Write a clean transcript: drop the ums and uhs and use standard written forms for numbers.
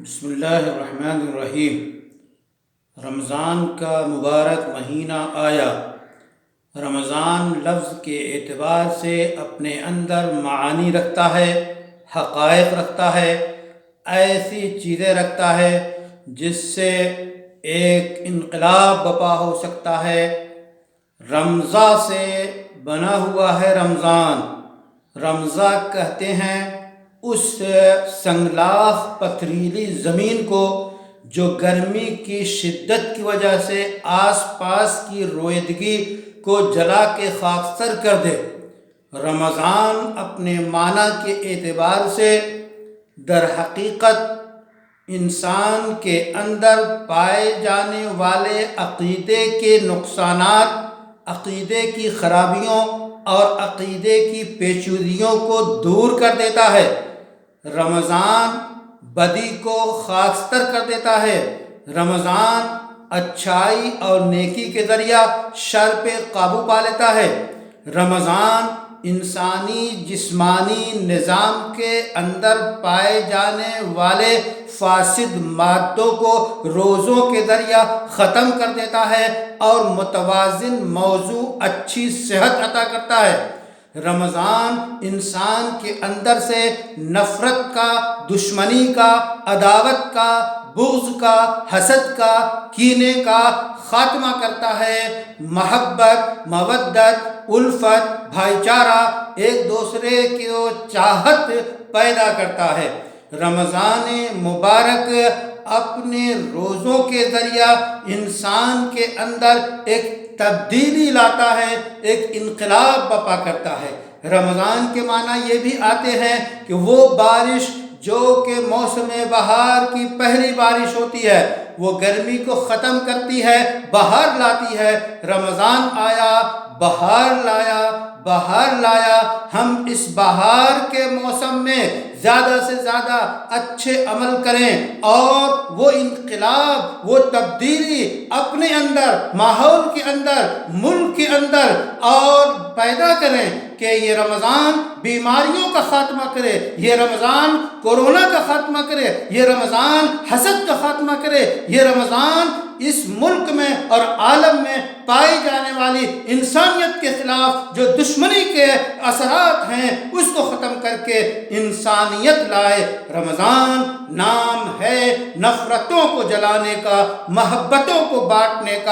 بسم اللہ الرحمن الرحیم۔ رمضان کا مبارک مہینہ آیا۔ رمضان لفظ کے اعتبار سے اپنے اندر معانی رکھتا ہے، حقائق رکھتا ہے، ایسی چیزیں رکھتا ہے جس سے ایک انقلاب برپا ہو سکتا ہے۔ رمضہ سے بنا ہوا ہے رمضان۔ رمضہ کہتے ہیں اس سنگلاخ پتھریلی زمین کو جو گرمی کی شدت کی وجہ سے آس پاس کی رویدگی کو جلا کے خاکستر کر دے۔ رمضان اپنے معنی کے اعتبار سے در حقیقت انسان کے اندر پائے جانے والے عقیدے کے نقصانات، عقیدے کی خرابیوں اور عقیدے کی پیچیدگیوں کو دور کر دیتا ہے۔ رمضان بدی کو خاکستر کر دیتا ہے۔ رمضان اچھائی اور نیکی کے ذریعہ شر پہ قابو پا لیتا ہے۔ رمضان انسانی جسمانی نظام کے اندر پائے جانے والے فاسد مادوں کو روزوں کے ذریعہ ختم کر دیتا ہے اور متوازن موضوع اچھی صحت عطا کرتا ہے۔ رمضان انسان کے اندر سے نفرت کا، دشمنی کا، عداوت کا، بغض کا، حسد کا، کینے کا خاتمہ کرتا ہے۔ محبت، مودت، الفت، بھائی چارہ، ایک دوسرے کی چاہت پیدا کرتا ہے۔ رمضان مبارک اپنے روزوں کے ذریعہ انسان کے اندر ایک تبدیلی لاتا ہے، ایک انقلاب برپا کرتا ہے۔ رمضان کے معنی یہ بھی آتے ہیں کہ وہ بارش جو کہ موسم بہار کی پہلی بارش ہوتی ہے، وہ گرمی کو ختم کرتی ہے، بہار لاتی ہے۔ رمضان آیا، بہار لایا، بہار لایا۔ ہم اس بہار کے موسم میں زیادہ سے زیادہ اچھے عمل کریں اور وہ انقلاب، وہ تبدیلی اپنے اندر، ماحول کے اندر، ملک کے اندر اور پیدا کریں کہ یہ رمضان بیماریوں کا خاتمہ کرے، یہ رمضان کورونا کا خاتمہ کرے، یہ رمضان حسد کا خاتمہ کرے، یہ رمضان اس ملک میں اور عالم میں پائی جانے والی انسانیت کے خلاف جو دشمنی کے اثرات ہیں اس کو ختم کر کے انسانیت لائے۔ رمضان نام ہے نفرتوں کو جلانے کا، محبتوں کو بانٹنے کا۔